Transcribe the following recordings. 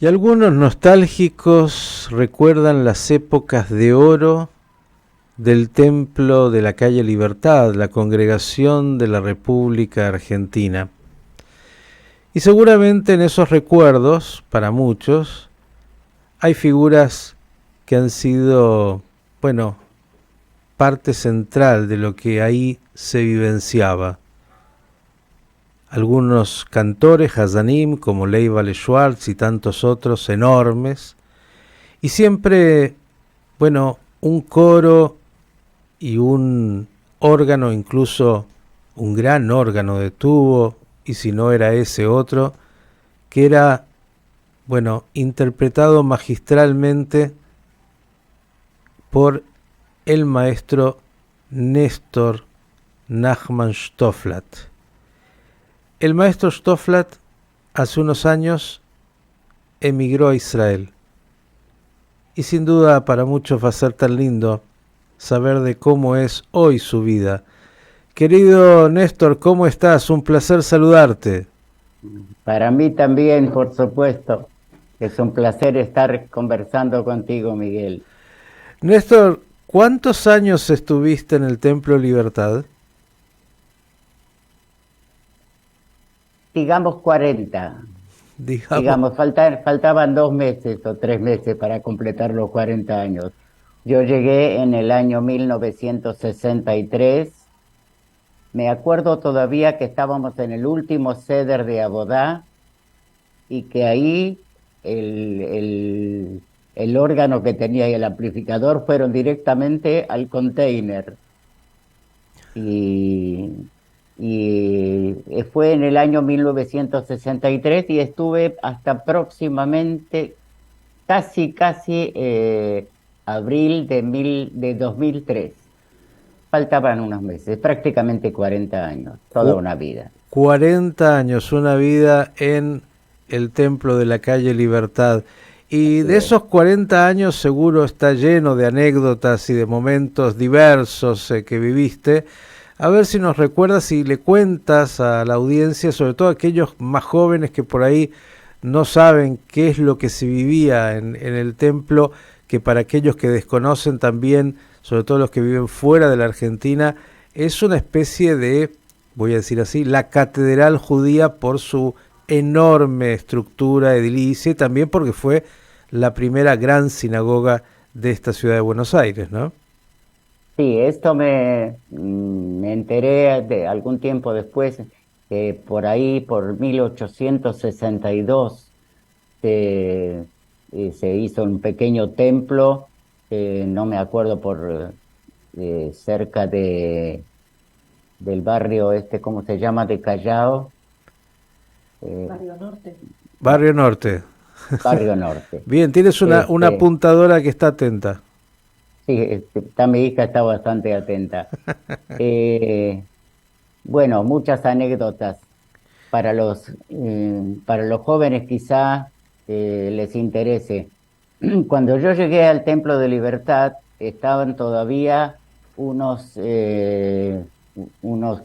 Y algunos nostálgicos recuerdan las épocas de oro del templo de la calle Libertad, la congregación de la República Argentina. Y seguramente en esos recuerdos, para muchos, hay figuras que han sido, bueno, parte central de lo que ahí se vivenciaba. Algunos cantores, Hazanim, como Leibale Schwartz y tantos otros enormes, y siempre, bueno, un coro y un órgano, incluso un gran órgano de tubo, y si no era ese otro, que era, bueno, interpretado magistralmente por el maestro Néstor Nachman Stofflat. El maestro Stofflat hace unos años emigró a Israel, y sin duda para muchos va a ser tan lindo saber de cómo es hoy su vida. Querido Néstor, ¿cómo estás? Un placer saludarte. Para mí también, por supuesto. Es un placer estar conversando contigo, Miguel. Néstor, ¿cuántos años estuviste en el Templo Libertad? Digamos 40. Digamos, Digamos, faltaban 2 meses o 3 meses para completar los 40 años. Yo llegué en el año 1963. Me acuerdo todavía que estábamos en el último Seder de Abodá y que ahí el órgano que tenía y el amplificador fueron directamente al container. Y, fue en el año 1963 y estuve hasta aproximadamente casi abril de 2003. Faltaban unos meses, prácticamente 40 años, toda cu- una vida. 40 años, una vida en el Templo de la calle Libertad. Y Así de es. esos 40 años seguro está lleno de anécdotas y de momentos diversos que viviste. A ver si nos recuerdas y le cuentas a la audiencia, sobre todo a aquellos más jóvenes que por ahí no saben qué es lo que se vivía en el templo, que para aquellos que desconocen también, sobre todo los que viven fuera de la Argentina, es una especie de, voy a decir así, la catedral judía por su enorme estructura edilicia y también porque fue la primera gran sinagoga de esta ciudad de Buenos Aires, ¿no? Sí, esto me enteré de algún tiempo después, que por ahí, por 1862, se hizo un pequeño templo, no me acuerdo, cerca del barrio este, ¿cómo se llama? De Callao. Barrio Norte. Barrio Norte. Barrio Norte. Bien, tienes una Este, apuntadora que está atenta. sí, mi hija está bastante atenta. Eh, bueno, muchas anécdotas. Para los jóvenes quizá les interese. Cuando yo llegué al Templo de Libertad, estaban todavía unos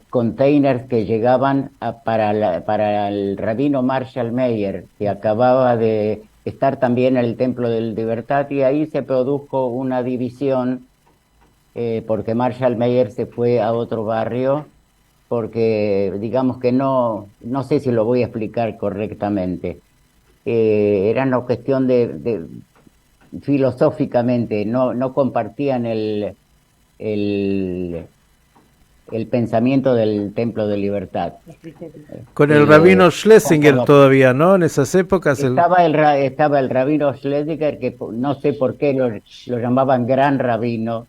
containers que llegaban para el rabino Marshall Mayer, que acababa de estar también en el Templo de Libertad, y ahí se produjo una división, porque Marshall Mayer se fue a otro barrio, porque digamos que no sé si lo voy a explicar correctamente. Era una cuestión filosóficamente, no compartían el, el pensamiento del Templo de Libertad. Los criterios. Con el Eh, rabino Schlesinger Como todavía, ¿no? En esas épocas, estaba el rabino Schlesinger, que no sé por qué lo llamaban gran rabino,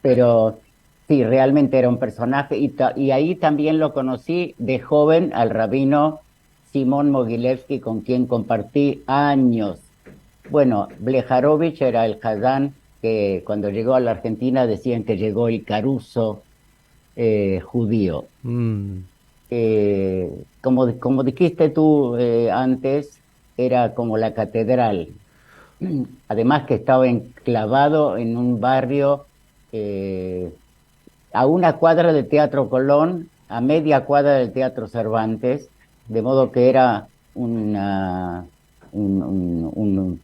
pero sí, realmente era un personaje, y ahí también lo conocí de joven al rabino Simón Mogilevsky, con quien compartí años. Bueno, Blejarovich era el Hazán que cuando llegó a la Argentina decían que llegó el Caruso judío. mm, Como dijiste tú antes, era como la catedral. Además que estaba enclavado en un barrio, eh, a una cuadra del Teatro Colón, a media cuadra del Teatro Cervantes, de modo que era un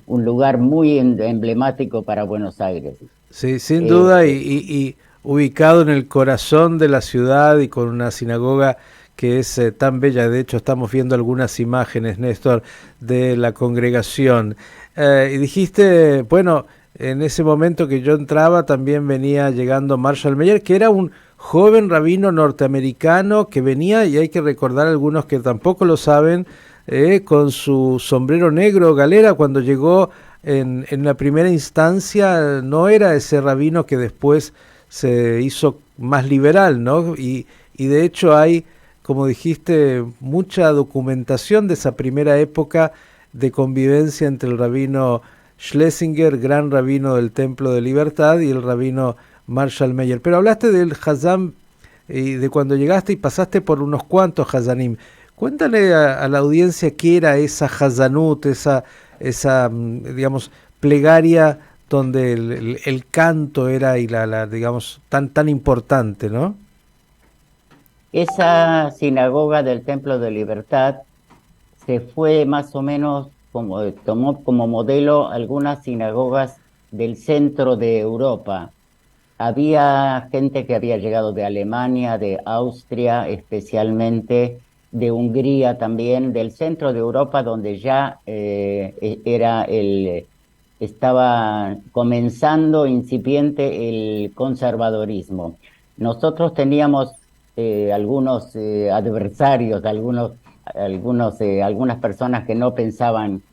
lugar muy emblemático para Buenos Aires. Sí, sin duda, y ubicado en el corazón de la ciudad y con una sinagoga que es tan bella. De hecho, estamos viendo algunas imágenes, Néstor, de la congregación. Y dijiste, bueno, en ese momento que yo entraba también venía llegando Marshall Mayer, que era un joven rabino norteamericano que venía, y hay que recordar a algunos que tampoco lo saben, con su sombrero negro galera cuando llegó en la primera instancia. No era ese rabino que después se hizo más liberal, ¿no? Y de hecho hay, como dijiste, mucha documentación de esa primera época de convivencia entre el rabino Schlesinger, gran rabino del Templo de Libertad, y el rabino Marshall Mayer. Pero hablaste del Hazán y de cuando llegaste y pasaste por unos cuantos Hazanim. Cuéntale a la audiencia qué era esa Hazanut, esa digamos, plegaria donde el canto era y digamos, tan importante, ¿no? Esa sinagoga del Templo de Libertad se fue más o menos tomó como modelo algunas sinagogas del centro de Europa. Había gente que había llegado de Alemania, de Austria, especialmente de Hungría también, del centro de Europa, donde ya estaba comenzando incipiente el conservadorismo. Nosotros teníamos algunos adversarios, algunas personas que no pensaban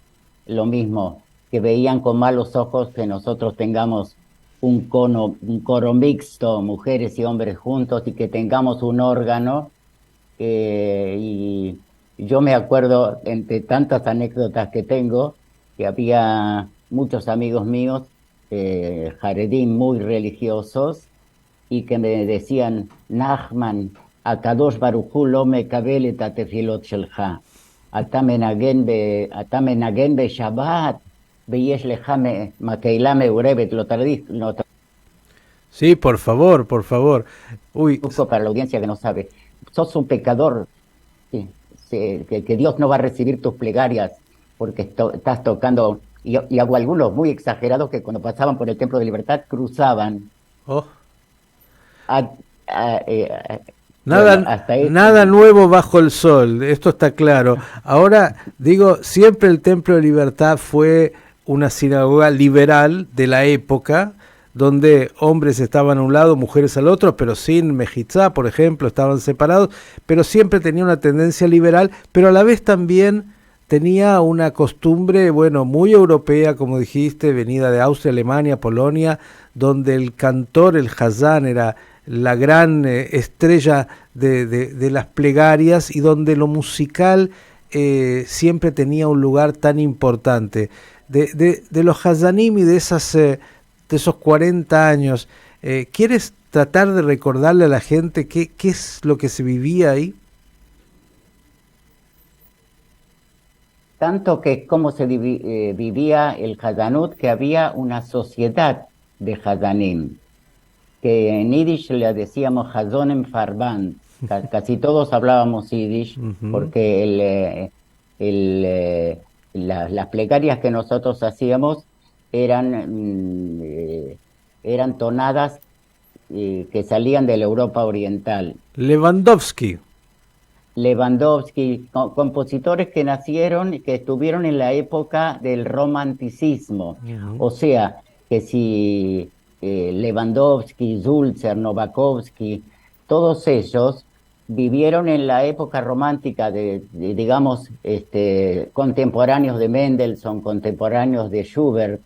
lo mismo, que veían con malos ojos que nosotros tengamos un coro mixto, mujeres y hombres juntos, y que tengamos un órgano. Y yo me acuerdo, entre tantas anécdotas que tengo, que había muchos amigos míos, jaredín muy religiosos, y que me decían, Nachman, Akadosh Baruch Hu lo mekabel et atefilot shelcha. אתה מנגן בשבת, ויש לך מקהלה מעורבת, lo Sí, por favor, por favor. Uy. para la audiencia que no sabe. Sos un pecador, que Dios no va a recibir tus plegarias porque estás tocando, y hago algunos muy exagerados que cuando pasaban por el Templo de Libertad cruzaban. Oh. Bueno, nada nuevo bajo el sol, esto está claro. Ahora, digo, siempre el Templo de Libertad fue una sinagoga liberal de la época, donde hombres estaban a un lado, mujeres al otro, pero sin mejizá, por ejemplo, estaban separados, pero siempre tenía una tendencia liberal, pero a la vez también tenía una costumbre, bueno, muy europea, como dijiste, venida de Austria, Alemania, Polonia, donde el cantor, el Hazán, era la gran estrella de las plegarias, y donde lo musical siempre tenía un lugar tan importante. De los Hazanim y de esos 40 años, ¿quieres tratar de recordarle a la gente qué es lo que se vivía ahí? Tanto que cómo se vivía el Hazanut, que había una sociedad de Hazanim, que en Yiddish le decíamos Hazonem Farban. Casi todos hablábamos Yiddish, porque las plegarias que nosotros hacíamos eran tonadas que salían de la Europa oriental. Lewandowski, compositores que nacieron y que estuvieron en la época del romanticismo. O sea, que si Lewandowski, Sulzer, Novakovsky, todos ellos vivieron en la época romántica digamos, contemporáneos de Mendelssohn, contemporáneos de Schubert.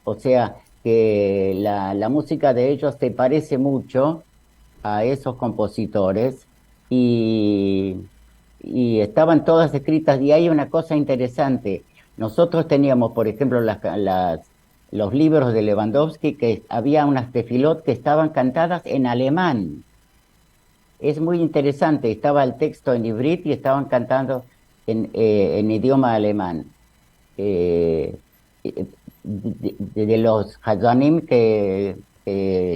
O sea, que la música de ellos se parece mucho a esos compositores, y estaban todas escritas. Y hay una cosa interesante. Nosotros teníamos, por ejemplo, los libros de Lewandowski, que había unas tefilot que estaban cantadas en alemán. Es muy interesante. Estaba el texto en ibrit y estaban cantando en idioma alemán. De los Hazanim que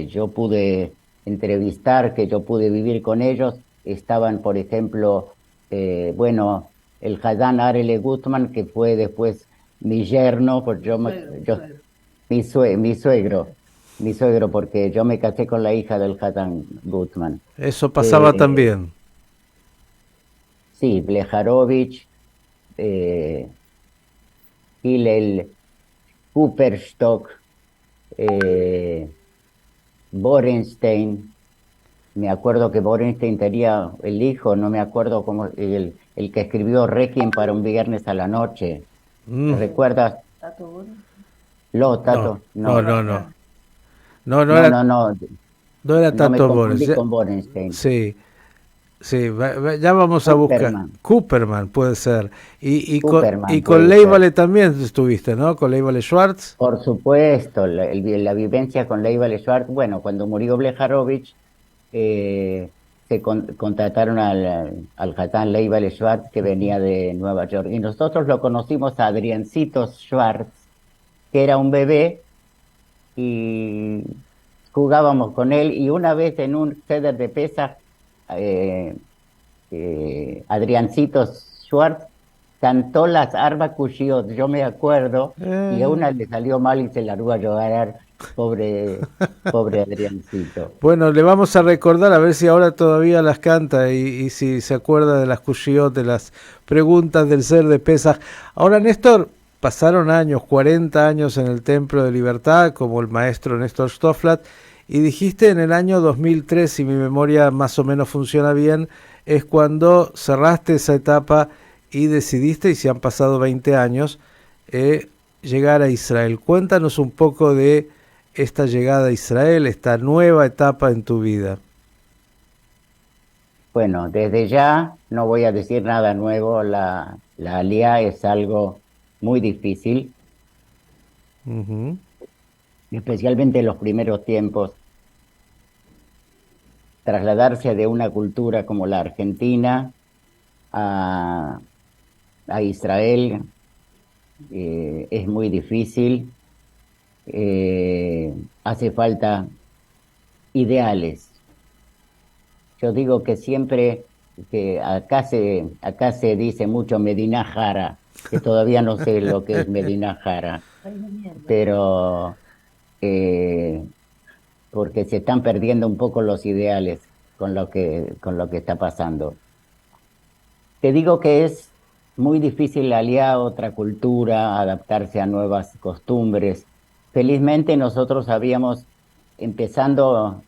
yo pude entrevistar, que yo pude vivir con ellos, estaban, por ejemplo, el Haddán Arele Gutman, que fue después mi yerno, porque mi suegro, porque yo me casé con la hija del Haddán Gutman. Eso pasaba Eh, también. sí, Blejarovich, eh, Hillel, Cooperstock, eh, Borenstein. Me acuerdo que Borenstein tenía el hijo, no me acuerdo cómo, el que escribió Requiem para un viernes a la noche. Mm, ¿Recuerdas? Tato Bores. no, Tato, no, no, no, no. No, no, no, no, no era no me tanto Boris. confundí con Borenstein. Sí, sí, ya vamos a buscar. Cooperman, Cooperman puede ser. Y Cooperman con puede ser. Leivale también estuviste, ¿no? Con Leivale Schwartz. Por supuesto, la vivencia con Leiva Schwartz, bueno, cuando murió Blejarovich, contrataron al Hatán Leiva Schwartz, que venía de Nueva York, y nosotros lo conocimos a Adriancito Schwartz, que era un bebé, y jugábamos con él, y una vez en un ceder de pesas, eh, Adriancito Schwartz cantó las Arba Cushiot, yo me acuerdo, y a Eh, una le salió mal y se largó a llorar, pobre, pobre Adriancito. Bueno, le vamos a recordar a ver si ahora todavía las canta y si se acuerda de las Cushiyot, de las preguntas del ser de Pesaj. Ahora, Néstor, pasaron años, 40 años en el Templo de Libertad, como el maestro Néstor Stofflat, y dijiste en el año 2003, si mi memoria más o menos funciona bien, es cuando cerraste esa etapa y decidiste, y si han pasado 20 años, llegar a Israel. Cuéntanos un poco de esta llegada a Israel, esta nueva etapa en tu vida. Bueno, desde ya no voy a decir nada nuevo, la alía es algo muy difícil, Ujú. especialmente en los primeros tiempos. Trasladarse de una cultura como la Argentina a, a Israel es muy difícil. Hace falta ideales. Yo digo que siempre, que acá se dice mucho Medina Jara, que todavía no sé lo que es Medina Jara, Ay, la mierda. pero eh, porque se están perdiendo un poco los ideales con lo que está pasando. Te digo que es muy difícil aliar otra cultura, adaptarse a nuevas costumbres. Felizmente nosotros empezando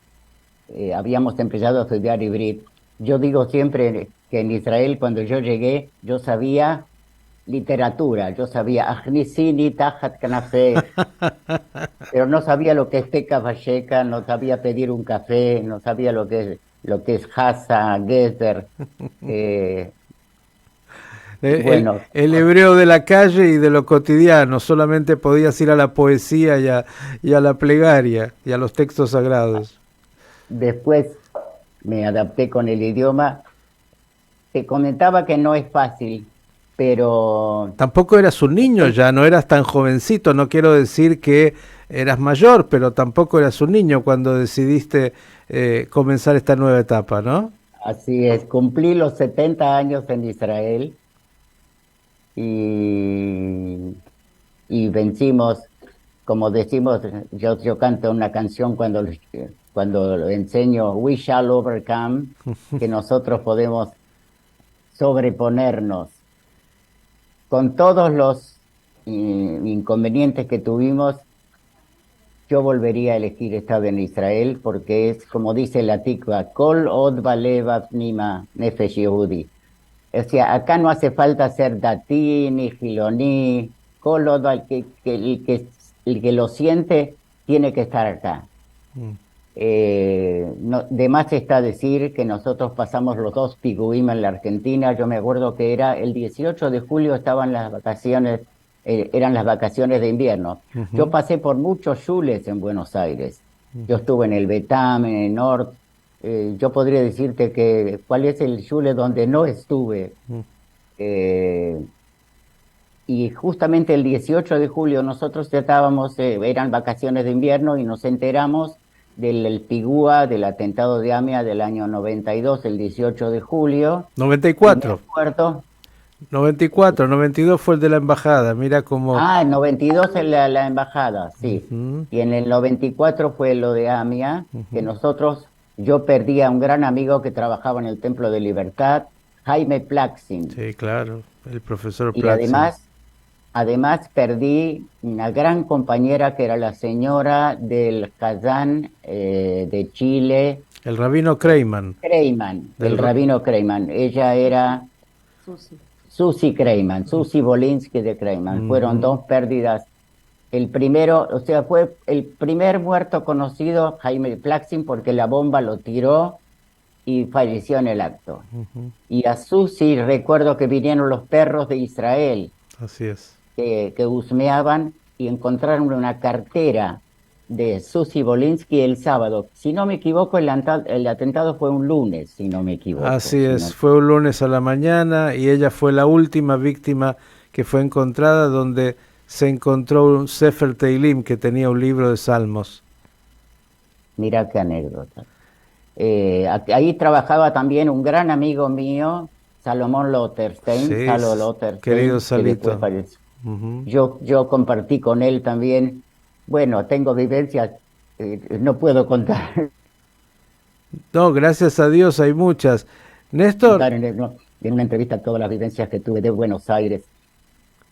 habíamos empezado a estudiar hibrid. Yo digo siempre que en Israel, cuando yo llegué, yo sabía literatura, yo sabía Agnisini, Tajat Kanafe, pero no sabía lo que es teca valleca, no sabía pedir un café, no sabía lo que es Hasa, Gezer. Eh, bueno, El hebreo de la calle y de lo cotidiano, solamente podías ir a la poesía y a la plegaria y a los textos sagrados. después me adapté con el idioma. Te comentaba que no es fácil, pero Tampoco eras un niño estoy, ya, no eras tan jovencito, no quiero decir que eras mayor, pero tampoco eras un niño cuando decidiste comenzar esta nueva etapa, ¿no? así es, cumplí los 70 años en Israel y, y vencimos, como decimos, yo canto una canción cuando lo enseño, We shall overcome, que nosotros podemos sobreponernos con todos los inconvenientes que tuvimos. Yo volvería a elegir estar en Israel porque es, como dice la Tikva, Kol od balev pnima nefesh Yehudi. O sea, acá no hace falta ser datí ni giloní. Kol od el que lo siente tiene que estar acá. Mm. No, de más está decir que nosotros pasamos los dos piguim en la Argentina. Yo me acuerdo que era el 18 de julio, estaban las vacaciones, eran las vacaciones de invierno. Yo Ujú. pasé por muchos shules en Buenos Aires. Yo estuve en el Betam, en el Nord. Yo podría decirte que cuál es el shule donde no estuve. Mm. Eh, y justamente el 18 de julio nosotros estábamos, eran vacaciones de invierno y nos enteramos del pigúa, del atentado de AMIA del año 92, el 18 de julio, y me 94. acuerdo, 94, 92 fue el de la embajada, mira cómo... Ah, en 92 en la embajada, sí. Ujú, Y en el 94 fue lo de AMIA, que ujú. yo perdí a un gran amigo que trabajaba en el Templo de Libertad, Jaime Plaxin. Sí, claro, el profesor Y Platzin. además perdí una gran compañera que era la señora del Kazán de Chile, El rabino Kreiman, Kreiman, del... el rabino Kreiman. Ella era Susi. Susi Kreiman, Susi Bolinsky de Kreiman. Fueron Ujú. dos pérdidas. El primero, o sea, fue el primer muerto conocido, Jaime Plaxin, porque la bomba lo tiró y falleció en el acto. Ujú, Y a Susi recuerdo que vinieron los perros de Israel así es. que husmeaban y encontraron una cartera de Susi Bolinsky el sábado. Si no me equivoco, el atentado fue un lunes, si no me equivoco. Así Si es, no... fue un lunes a la mañana y ella fue la última víctima que fue encontrada donde se encontró un Sefer Teilim que tenía un libro de salmos. Mira qué anécdota. Ahí trabajaba también un gran amigo mío, Salomón Lotterstein, Sí, Salo querido Lotterstein, que después Salito. falleció. Ujú. Yo compartí con él también, bueno, tengo vivencias, no puedo contar, No, gracias a Dios hay muchas. Néstor, contar no, en una entrevista todas las vivencias que tuve de Buenos Aires.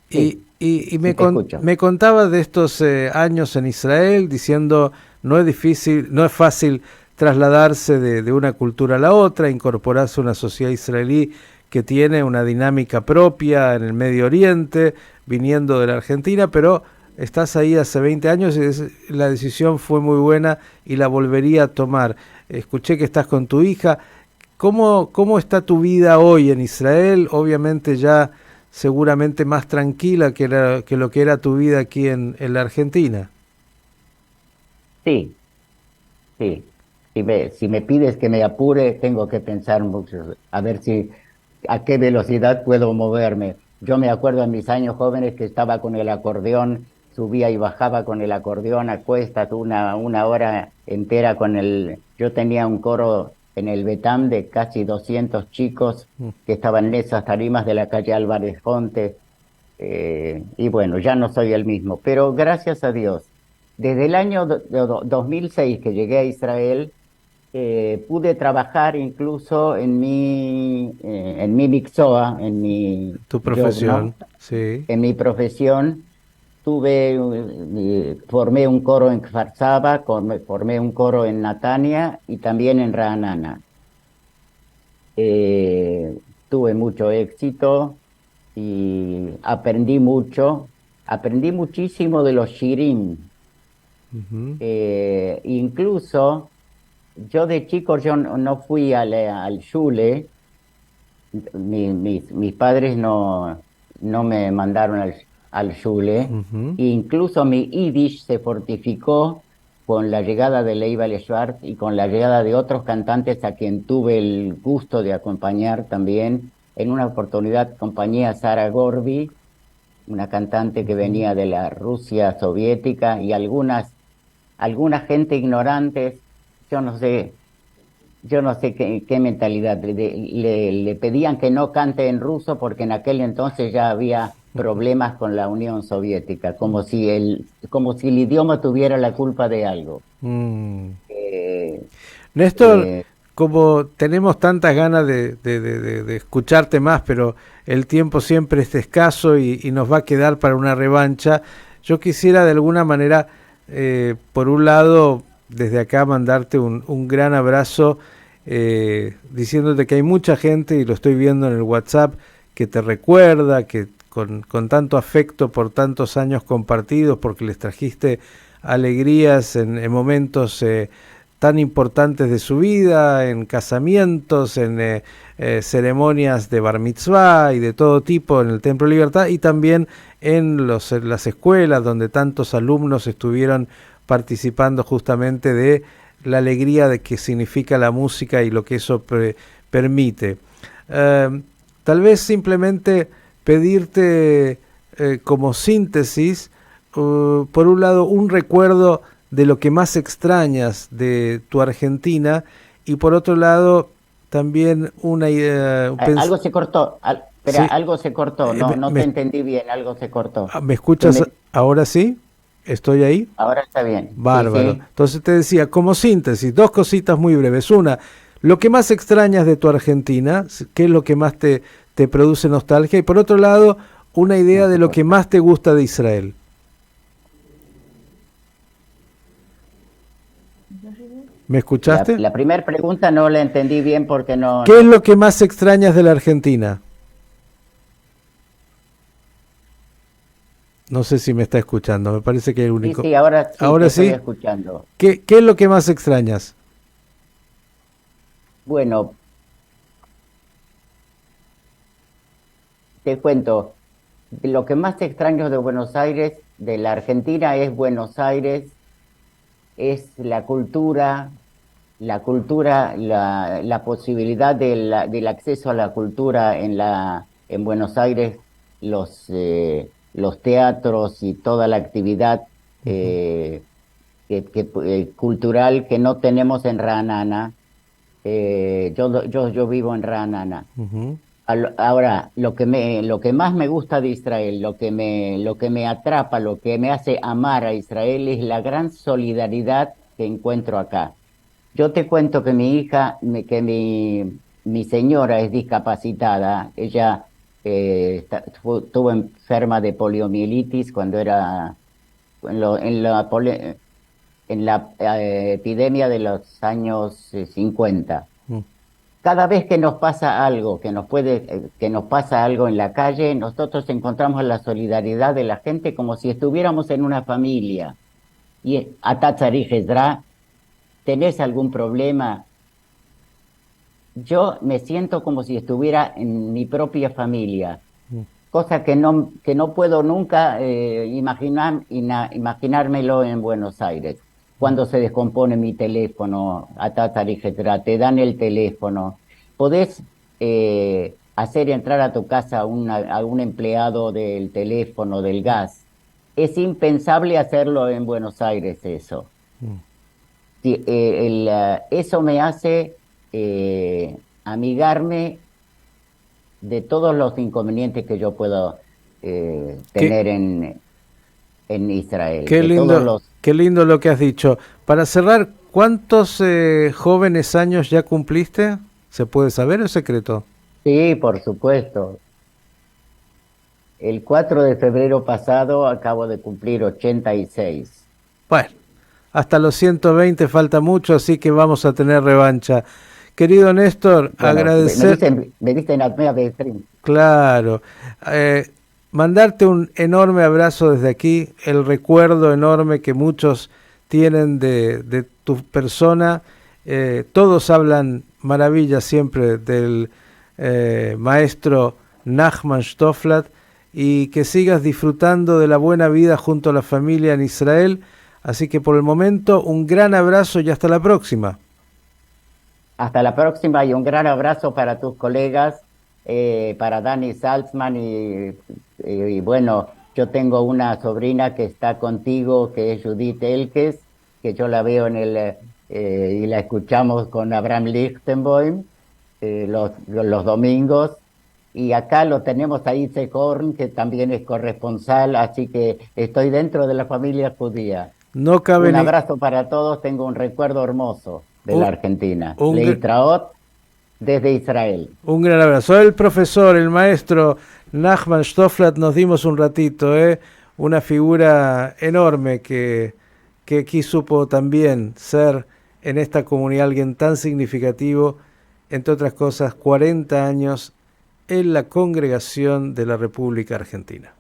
y, Sí, y sí te escucho. me contaba de estos años en Israel diciendo no es difícil, no es fácil trasladarse de una cultura a la otra, incorporarse a una sociedad israelí que tiene una dinámica propia en el Medio Oriente, viniendo de la Argentina, pero estás ahí hace 20 años y la decisión fue muy buena y la volvería a tomar. Escuché que estás con tu hija. ¿Cómo está tu vida hoy en Israel? Obviamente ya seguramente más tranquila que lo que era tu vida aquí en la Argentina. Sí, sí. Si me pides que me apure, tengo que pensar mucho, a ver si a qué velocidad puedo moverme. Yo me acuerdo en mis años jóvenes que estaba con el acordeón, subía y bajaba con el acordeón a cuestas una hora entera con Yo tenía un coro en el Betam de casi 200 chicos Mm. que estaban en esas tarimas de la calle Álvarez Jonte, y bueno, ya no soy el mismo, pero gracias a Dios, desde el año 2006 que llegué a Israel, pude trabajar incluso en mi Mixoa, en mi Tu job, ¿no? profesión, sí. En mi profesión, formé un coro en Kfar Saba, formé un coro en Natania y también en Ra'anana. Eh, Tuve mucho éxito y aprendí muchísimo de los shirim. Ujú. Incluso yo de chico yo no fui al shule, mis padres no me mandaron al shule, Ujú. e incluso mi Yiddish se fortificó con la llegada de Leiva Schwartz y con la llegada de otros cantantes a quien tuve el gusto de acompañar también. En una oportunidad acompañé a Sara Gorby, una cantante que Ujú. venía de la Rusia soviética, y alguna gente ignorante, yo no sé, yo no sé qué mentalidad. Le pedían que no cante en ruso porque en aquel entonces ya había problemas con la Unión Soviética, como si el idioma tuviera la culpa de algo. Mm. Eh, Néstor, eh, como tenemos tantas ganas de escucharte más, pero el tiempo siempre es escaso y nos va a quedar para una revancha, yo quisiera de alguna manera, por un lado, desde acá mandarte un gran abrazo, diciéndote que hay mucha gente, y lo estoy viendo en el WhatsApp, que te recuerda, que con tanto afecto por tantos años compartidos, porque les trajiste alegrías en momentos tan importantes de su vida, en casamientos, en ceremonias de bar mitzvah y de todo tipo en el Templo de Libertad, y también en las escuelas donde tantos alumnos estuvieron participando justamente de la alegría de que significa la música y lo que eso permite. Tal vez simplemente pedirte como síntesis, por un lado, un recuerdo de lo que más extrañas de tu Argentina, y por otro lado también una idea, Algo se cortó, Espera, Sí. algo se cortó, no, no te entendí bien, algo se cortó. ¿Me escuchas Me- ahora sí? ¿Estoy ahí? Ahora está bien. Sí, Bárbaro. sí. Entonces te decía, como síntesis, dos cositas muy breves. Una, lo que más extrañas de tu Argentina, qué es lo que más te produce nostalgia. Y por otro lado, una idea No de se lo que corta. más te gusta de Israel. ¿Me escuchaste? La primera pregunta no la entendí bien porque no, ¿Qué es no. lo que más extrañas de la Argentina? No sé si me está escuchando, me parece que es el Sí, único. sí, ahora sí te ¿Ahora estoy sí? escuchando. ¿Qué es lo que más extrañas? Bueno, te cuento, lo que más extraño de Buenos Aires, de la Argentina, es Buenos Aires, es la posibilidad del acceso a la cultura en Buenos Aires, los teatros y toda la actividad Ujú, eh, cultural que no tenemos en Ranana. Yo vivo en Ranana. ujú, Ahora, lo que más me gusta de Israel, lo que me atrapa, lo que me hace amar a Israel es la gran solidaridad que encuentro acá. Yo te cuento que mi señora es discapacitada. Ella estuvo enferma de poliomielitis cuando era en la epidemia de los años 50. ujú. Cada vez que nos pasa algo, que nos pasa algo en la calle, nosotros encontramos la solidaridad de la gente como si estuviéramos en una familia. Y Atatzari Gedra, ¿tenés algún problema? Yo me siento como si estuviera en mi propia familia, cosa que no puedo nunca imaginármelo en Buenos Aires. Cuando se descompone mi teléfono, Atatzari Gedra, te dan el teléfono, podés hacer entrar a tu casa a un empleado del teléfono, del gas. Es impensable hacerlo en Buenos Aires eso. Sí, eso me hace amigarme de todos los inconvenientes que yo puedo Qué, tener en Israel, qué de todos lindo, los... qué lindo lo que has dicho. Para cerrar, ¿cuántos jóvenes años ya cumpliste? ¿Se puede saber o es secreto? Sí, por supuesto. El 4 de febrero pasado acabo de cumplir 86. Bueno, hasta los 120 falta mucho, así que vamos a tener revancha. Querido Néstor, Bueno, agradecer, me dicen Atmea de claro, eh, mandarte un enorme abrazo desde aquí, el recuerdo enorme que muchos tienen de tu persona. Todos hablan maravillas siempre del maestro Nachman Stoflat, y que sigas disfrutando de la buena vida junto a la familia en Israel. Así que por el momento un gran abrazo y hasta la próxima. Hasta la próxima y un gran abrazo para tus colegas, para Dani Salzman y bueno, yo tengo una sobrina que está contigo, que es Judith Elkes, que yo la veo y la escuchamos con Abraham Lichtenboim los domingos. Y acá lo tenemos a Itze Horn, que también es corresponsal, así que estoy dentro de la familia judía. No cabe Un ni abrazo para todos, tengo un recuerdo hermoso de la un, Argentina. un, Leitraot desde Israel. un gran abrazo. El profesor, el maestro Nachman Stoflat, nos dimos un ratito, una figura enorme que aquí supo también ser en esta comunidad alguien tan significativo, entre otras cosas, 40 años en la congregación de la República Argentina.